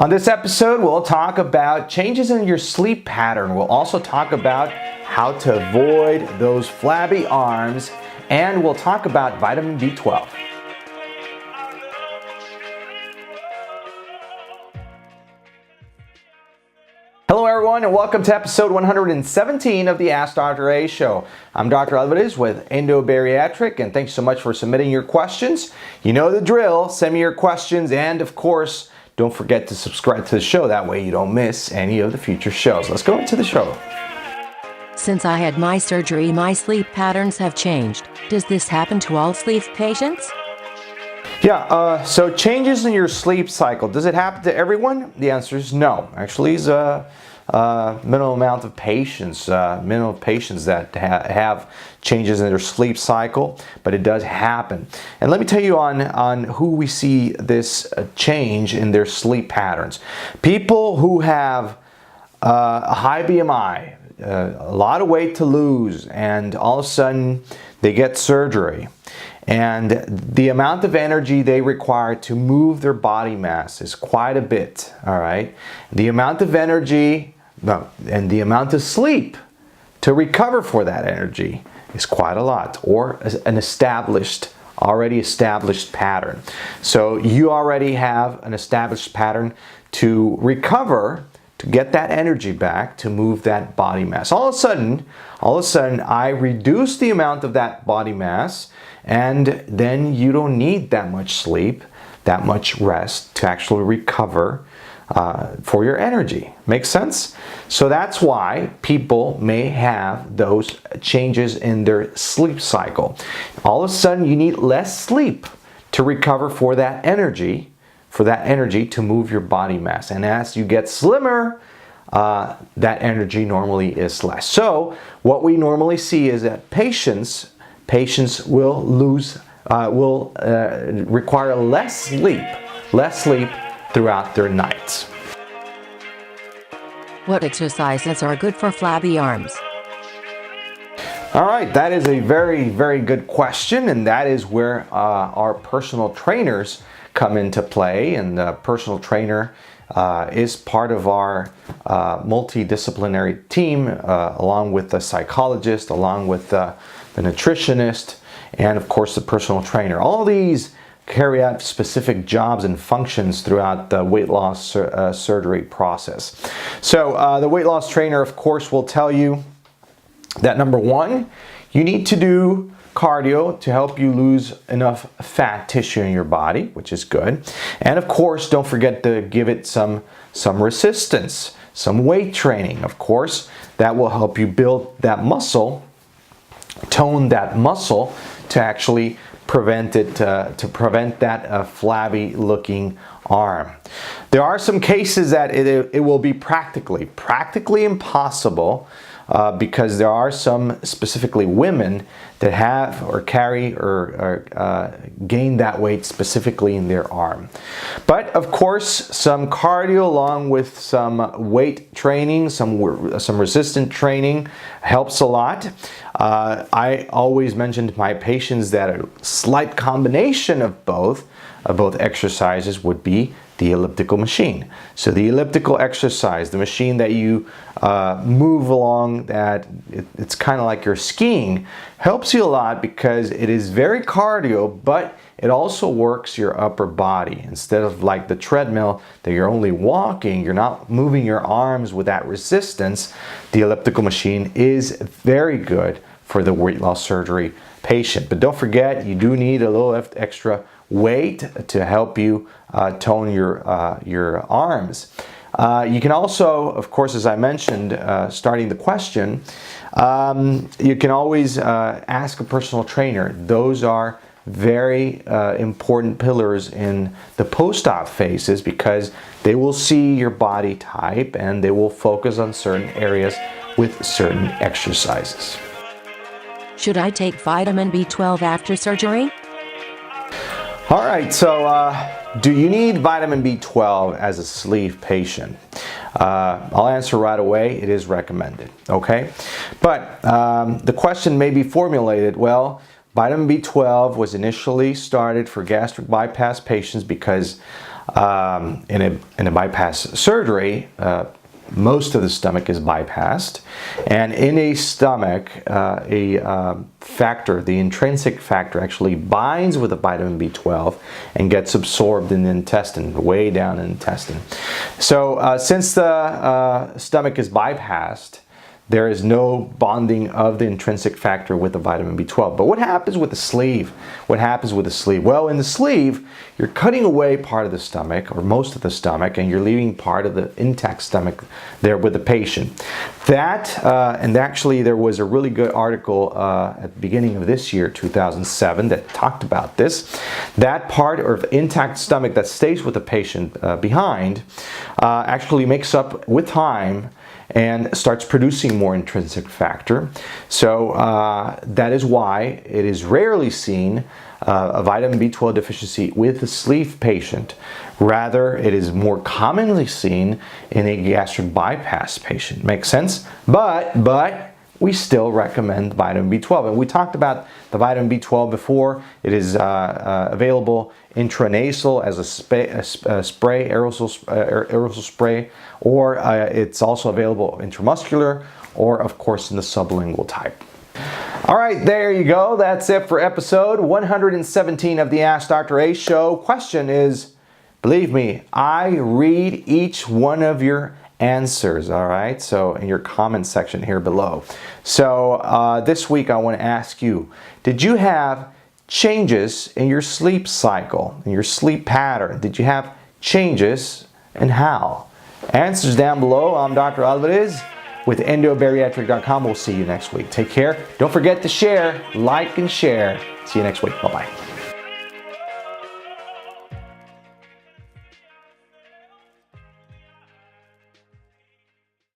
On this episode, we'll talk about changes in your sleep pattern. We'll also talk about how to avoid those flabby arms, and we'll talk about vitamin B12. Hello everyone, and welcome to episode 117 of the AskDrA show. I'm Dr. Alvarez with Endobariatric, and thanks so much for submitting your questions. You know the drill, send me your questions, and of course, don't forget to subscribe to the show. That way you don't miss any of the future shows. Let's go into the show. Since I had my surgery, my sleep patterns have changed. Does this happen to all sleep patients? Yeah, so changes in your sleep cycle, does it happen to everyone? The answer is no. Actually, it's a minimal amount of patients, that have changes in their sleep cycle, but it does happen. And let me tell you on who we see this change in their sleep patterns. People who have a high BMI, a lot of weight to lose, and all of a sudden they get surgery. And the amount of energy they require to move their body mass is quite a bit, all right? The amount of energy and the amount of sleep to recover for that energy is quite a lot, or an already established pattern. So you already have an established pattern to recover, to get that energy back, to move that body mass. All of a sudden, I reduce the amount of that body mass, and then you don't need that much sleep, that much rest to actually recover for your energy. Makes sense? So that's why people may have those changes in their sleep cycle. All of a sudden, you need less sleep to recover for that energy, to move your body mass. And as you get slimmer, that energy normally is less. So what we normally see is that patients will require less sleep throughout their nights. What exercises are good for flabby arms? All right, that is a very, very good question, and that is where our personal trainers come into play. And the personal trainer is part of our multidisciplinary team, along with the psychologist, along with the nutritionist, and of course the personal trainer. All these carry out specific jobs and functions throughout the weight loss surgery process. So the weight loss trainer, of course, will tell you that number one, you need to do cardio to help you lose enough fat tissue in your body, which is good. And of course, don't forget to give it some resistance, some weight training. Of course, that will help you build that muscle, tone that muscle to actually prevent that flabby looking arm. There are some cases that it will be practically impossible, because there are some, specifically women, that have or carry or gain that weight specifically in their arm. But of course, some cardio along with some weight training, some resistant training helps a lot. I always mention to my patients that a slight combination of both exercises would be the elliptical machine. So the elliptical exercise, the machine that you move along, that it's kind of like you're skiing, helps you a lot because it is very cardio, but it also works your upper body. Instead of like the treadmill that you're only walking, you're not moving your arms with that resistance. The elliptical machine is very good for the weight loss surgery patient. But don't forget, you do need a little extra weight to help you tone your arms. You can also, of course, as I mentioned, starting the question, you can always ask a personal trainer. Those are very important pillars in the post-op phases, because they will see your body type and they will focus on certain areas with certain exercises. Should I take vitamin B12 after surgery? All right, so do you need vitamin B12 as a sleeve patient? I'll answer right away. It is recommended, okay? But the question may be formulated, well, vitamin B12 was initially started for gastric bypass patients because in a bypass surgery, most of the stomach is bypassed, and in a stomach, factor, the intrinsic factor, actually binds with the vitamin B12 and gets absorbed in the intestine, way down in the intestine. So since the stomach is bypassed, there is no bonding of the intrinsic factor with the vitamin B12. But what happens with the sleeve? What happens with the sleeve? Well, in the sleeve, you're cutting away part of the stomach, or most of the stomach, and you're leaving part of the intact stomach there with the patient. And actually there was a really good article at the beginning of this year, 2007, that talked about this. That part of intact stomach that stays with the patient behind actually makes up with time and starts producing more intrinsic factor. So that is why it is rarely seen a vitamin B12 deficiency with a sleeve patient. Rather, it is more commonly seen in a gastric bypass patient. Makes sense? But we still recommend vitamin B12. And we talked about the vitamin B12 before. It is available intranasal as a spray, aerosol spray, or it's also available intramuscular, or of course in the sublingual type. All right, there you go. That's it for episode 117 of the AskDrA show. Question is, believe me, I read each one of your answers, all right? So in your comment section here below. So this week I want to ask you, did you have changes in your sleep cycle, in your sleep pattern? Did you have changes, and how? Answers down below. I'm Dr. Alvarez with Endobariatric.com. We'll see you next week. Take care. Don't forget to share, like, and share. See you next week. Bye-bye.